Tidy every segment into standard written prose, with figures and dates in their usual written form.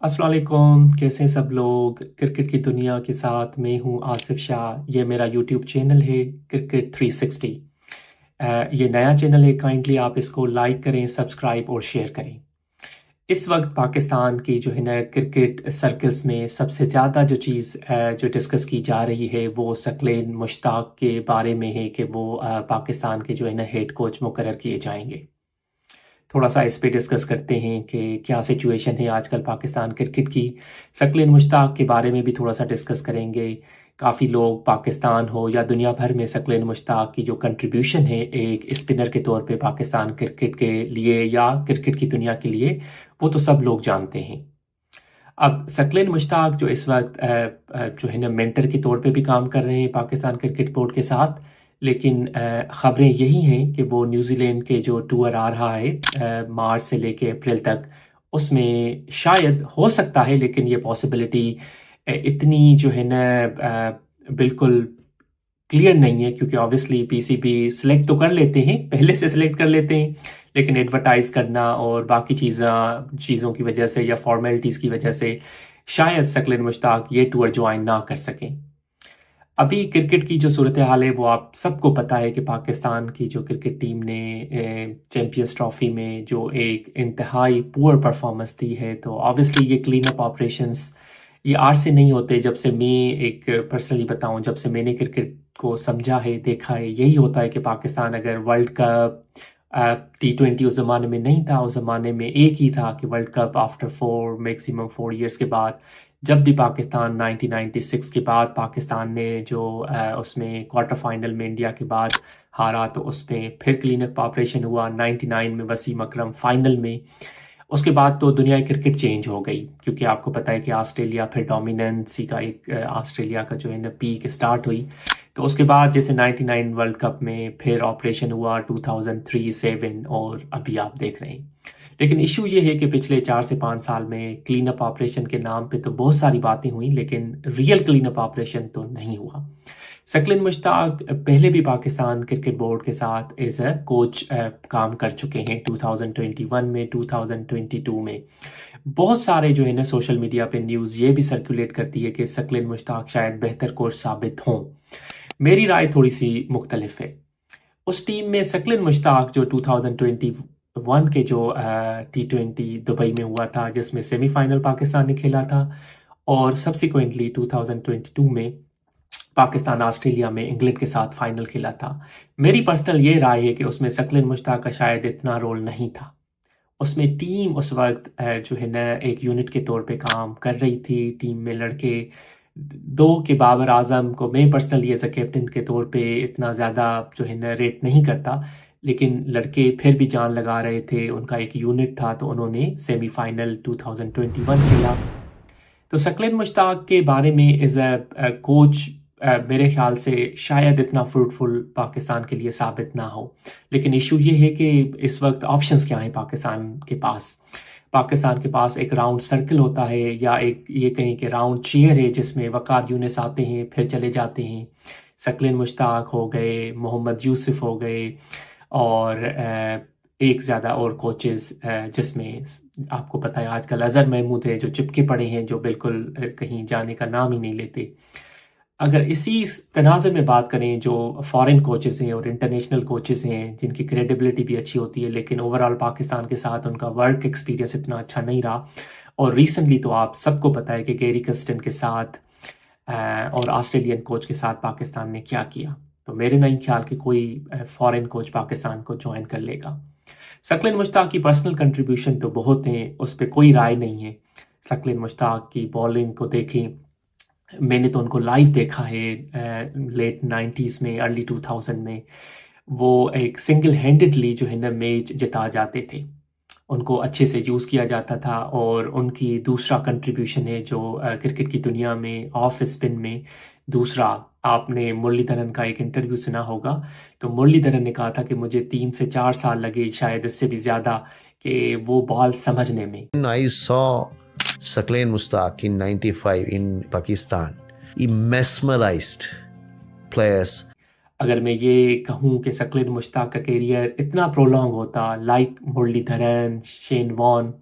अस्सलाम वालेकुम, कैसे हैं सब लोग। क्रिकेट की दुनिया के साथ मैं हूं आसिफ शाह। ये मेरा यूट्यूब चैनल है क्रिकेट 360। ये नया चैनल है, काइंडली आप इसको लाइक करें, सब्सक्राइब और शेयर करें। इस वक्त पाकिस्तान की जो है ना क्रिकेट सर्कल्स में सबसे ज़्यादा जो चीज़ जो डिस्कस की जा रही है वो सकलेन मुश्ताक के बारे में है कि वो पाकिस्तान के जो है ना हेड कोच मुकर्रर किए जाएंगे। थोड़ा सा इस पे डिस्कस करते हैं कि क्या सिचुएशन है आजकल पाकिस्तान क्रिकेट की। सकलेन मुश्ताक के बारे में भी थोड़ा सा डिस्कस करेंगे। काफ़ी लोग पाकिस्तान हो या दुनिया भर में सकलेन मुश्ताक की जो कंट्रीब्यूशन है एक स्पिनर के तौर पे पाकिस्तान क्रिकेट के लिए या क्रिकेट की दुनिया के लिए, वो तो सब लोग जानते हैं। अब सकलेन मुश्ताक जो इस वक्त जो है ना मेंटर के तौर पे भी काम कर रहे हैं पाकिस्तान क्रिकेट बोर्ड के साथ, लेकिन ख़बरें यही हैं कि वो न्यूजीलैंड के जो टूर आ रहा है मार्च से लेके अप्रैल तक, उसमें शायद हो सकता है, लेकिन ये पॉसिबिलिटी इतनी जो है ना बिल्कुल क्लियर नहीं है, क्योंकि ऑब्वियसली पीसीबी सिलेक्ट तो कर लेते हैं, पहले से सिलेक्ट कर लेते हैं, लेकिन एडवर्टाइज करना और बाकी चीज़ों की वजह से या फॉर्मेलिटीज़ की वजह से शायद सकलेन मुश्ताक ये टूर ज्वाइन ना कर सकें। अभी क्रिकेट की जो सूरत हाल है वो आप सबको पता है कि पाकिस्तान की जो क्रिकेट टीम ने चैंपियंस ट्रॉफी में जो एक इंतहाई पुअर परफॉर्मेंस दी है, तो ऑब्वियसली ये क्लीन अप ऑपरेशंस ये आज से नहीं होते। जब से मैं एक पर्सनली बताऊं, जब से मैंने क्रिकेट को समझा है, देखा है, यही होता है कि पाकिस्तान अगर वर्ल्ड कप T20 उस ज़माने में नहीं था, उस ज़माने में एक ही था कि world cup after 4 maximum 4 years के बाद, जब भी पाकिस्तान 1996 के बाद पाकिस्तान ने जो उसमें क्वार्टर फाइनल में इंडिया के बाद हारा, तो उसमें फिर क्लीन अप ऑपरेशन हुआ 99 में वसीम अकरम फाइनल में। उसके बाद तो दुनिया की क्रिकेट चेंज हो गई, क्योंकि आपको पता है कि ऑस्ट्रेलिया फिर डोमिनेंसी का एक ऑस्ट्रेलिया का जो है ना पीक स्टार्ट हुई। तो उसके बाद जैसे 99 वर्ल्ड कप में फिर ऑपरेशन हुआ 2003-7 और अभी आप देख रहे हैं। लेकिन इशू ये है कि पिछले 4 से 5 साल में क्लीन अप ऑपरेशन के नाम पे तो बहुत सारी बातें हुई, लेकिन रियल क्लीन अप ऑपरेशन तो नहीं हुआ। सकलिन मुश्ताक पहले भी पाकिस्तान क्रिकेट बोर्ड के साथ एज अ कोच काम कर चुके हैं 2021 में, 2022 में। बहुत सारे जो है ना सोशल मीडिया पे न्यूज़ ये भी सर्कुलेट करती है कि सकलिन मुश्ताक शायद बेहतर कोच साबित हों। मेरी राय थोड़ी सी मुख्तलिफ है। उस टीम में सकलिन मुश्ताक जो 2021 के जो T20 दुबई में हुआ था, जिसमें सेमीफाइनल पाकिस्तान ने खेला था, और सब्सिक्वेंटली 2022 में पाकिस्तान ऑस्ट्रेलिया में इंग्लैंड के साथ फाइनल खेला था। मेरी पर्सनल ये राय है कि उसमें सकलिन मुश्ताक का शायद इतना रोल नहीं था। उसमें टीम उस वक्त जो है ना एक यूनिट के तौर पे काम कर रही थी। टीम में लड़के दो के बाबर आजम को मैं पर्सनली एज अ कैप्टन के तौर पे इतना ज़्यादा जो है ना रेट नहीं करता, लेकिन लड़के फिर भी जान लगा रहे थे, उनका एक यूनिट था, तो उन्होंने सेमीफाइनल 2021 खेला। तो सकलिन मुश्ताक के बारे में एज अ कोच मेरे ख्याल से शायद इतना फ्रूटफुल पाकिस्तान के लिए साबित ना हो। लेकिन इशू ये है कि इस वक्त ऑप्शंस क्या हैं पाकिस्तान के पास। पाकिस्तान के पास एक राउंड सर्कल होता है, या एक ये कहें कि राउंड चेयर है, जिसमें वकार यूनिस आते हैं फिर चले जाते हैं। सकलिन मुश्ताक हो गए, मोहम्मद यूसुफ हो गए, और एक ज़्यादा और कोचेस, जिसमें आपको पता है आजकल अजहर महमूद है जो चिपके पड़े हैं, जो बिल्कुल कहीं जाने का नाम ही नहीं लेते। अगर इसी तनाज़ुर में बात करें, जो फॉरेन कोचेस हैं और इंटरनेशनल कोचेस हैं जिनकी क्रेडिबिलिटी भी अच्छी होती है, लेकिन ओवरऑल पाकिस्तान के साथ उनका वर्क एक्सपीरियंस इतना अच्छा नहीं रहा। और रिसेंटली तो आप सबको पता है कि गैरी कर्स्टन के साथ और ऑस्ट्रेलियन कोच के साथ पाकिस्तान ने क्या किया। तो मेरे नहीं ख्याल कि कोई फॉरेन कोच पाकिस्तान को ज्वाइन कर लेगा। सकलिन मुश्ताक की पर्सनल कंट्रीब्यूशन तो बहुत हैं, उस पर कोई राय नहीं है। सकलिन मुश्ताक की बॉलिंग को देखें, मैंने तो उनको लाइव देखा है लेट 90s में, अर्ली 2000 में। वो एक सिंगल हैंडेडली जो है ना मैच जिता जाते थे, उनको अच्छे से यूज़ किया जाता था। और उनकी दूसरा कंट्रीब्यूशन है जो क्रिकेट की दुनिया में ऑफ स्पिन में दूसरा, आपने मुरलीधरन का एक इंटरव्यू सुना होगा, तो मुरलीधरन ने कहा था कि मुझे 3 से 4 साल लगे, शायद इससे भी ज़्यादा, कि वो बॉल समझने में। I saw Sakleen Mustaq in 95 in Pakistan. He mesmerized players. अगर मैं ये कहूँ कि सकलिन मुश्ताक का करियर इतना प्रोलॉन्ग होता, like Muralidharan, Shane Warne,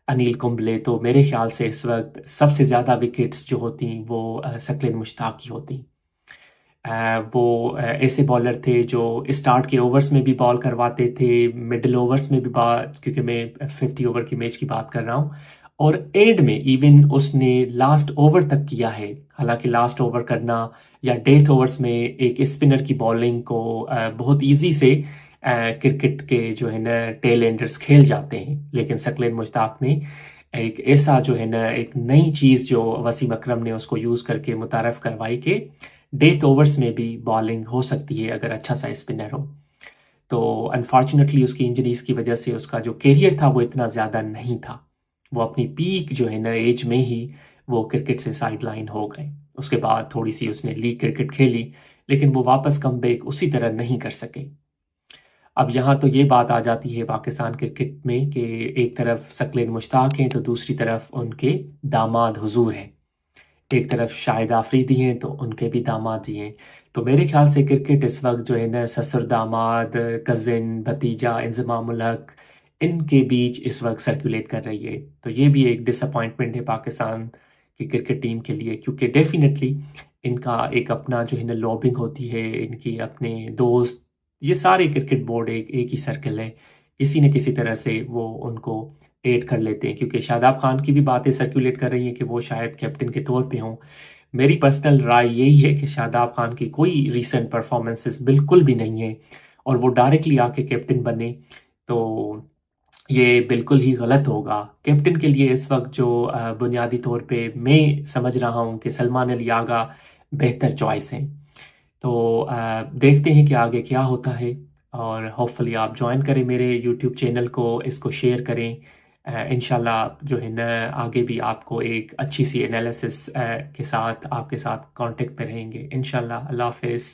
Anil Kumble, تو میرے خیال سے اس وقت سب سے زیادہ وکٹس جو ہوتی ہیں وہ ثقلین مشتاق کی ہوتی. وہ ایسے بالر تھے جو اسٹارٹ کے اوورز میں بھی بال کرواتے تھے، مڈل اوورز میں بھی کیونکہ میں 50 اوور کی میچ کی بات کر رہا ہوں، اور اینڈ میں ایون اس نے لاسٹ اوور تک کیا ہے. حالانکہ لاسٹ اوور کرنا یا ڈیتھ اوورز میں ایک اسپنر کی بالنگ کو بہت ایزی سے کرکٹ کے جو ہے نا ٹیل اینڈرز کھیل جاتے ہیں، لیکن ثقلین مشتاق نے ایک ایسا جو ہے نا ایک نئی چیز جو وسیم اکرم نے اس کو یوز کر کے متعارف کروائی کہ ڈیتھ اوورز میں بھی بالنگ ہو سکتی ہے اگر اچھا سا اسپنر ہو. تو انفارچونیٹلی اس کی انجریز کی وجہ سے اس کا جو کیریئر تھا وہ اتنا زیادہ نہیں تھا. وہ اپنی پیک جو ہے نا ایج میں ہی وہ کرکٹ سے سائڈ لائن ہو گئے. اس کے بعد تھوڑی سی اس نے لیگ کرکٹ کھیلی، لیکن وہ واپس کم بیک اسی طرح نہیں کر سکے. اب یہاں تو یہ بات آ جاتی ہے پاکستان کرکٹ میں کہ ایک طرف ثقلین مشتاق ہیں تو دوسری طرف ان کے داماد حضور ہیں. ایک طرف شاہد آفریدی ہیں تو ان کے بھی داماد ہی ہیں. تو میرے خیال سے کرکٹ اس وقت جو ہے نا سسر داماد، کزن، بھتیجا، انضمام الحق، ان کے بیچ اس وقت سرکولیٹ کر رہی ہے. تو یہ بھی ایک ڈس اپوائنٹمنٹ ہے پاکستان کی کرکٹ ٹیم کے لیے، کیونکہ ڈیفینیٹلی ان کا ایک اپنا جو ہے نا لابنگ ہوتی ہے، ان کی اپنے دوست، یہ سارے کرکٹ بورڈ ایک ہی سرکل ہے، کسی نہ کسی طرح سے وہ ان کو ایڈ کر لیتے ہیں. کیونکہ شاداب خان کی بھی باتیں سرکولیٹ کر رہی ہیں کہ وہ شاید کیپٹن کے طور پہ ہوں. میری پرسنل رائے یہی ہے کہ شاداب خان کی کوئی ریسنٹ پرفارمنسز بالکل بھی نہیں ہیں، اور وہ ڈائریکٹلی آ کے کیپٹن بنے تو یہ بالکل ہی غلط ہوگا. کیپٹن کے لیے اس وقت جو بنیادی طور پہ میں سمجھ رہا ہوں کہ سلمان علی آغا بہتر چوائس ہیں. تو دیکھتے ہیں کہ آگے کیا ہوتا ہے، اور ہوپ فلی آپ جوائن کریں میرے یوٹیوب چینل کو، اس کو شیئر کریں. انشاءاللہ جو ہے نا آگے بھی آپ کو ایک اچھی سی انالیسس کے ساتھ آپ کے ساتھ کانٹیکٹ پہ رہیں گے انشاءاللہ. اللہ حافظ.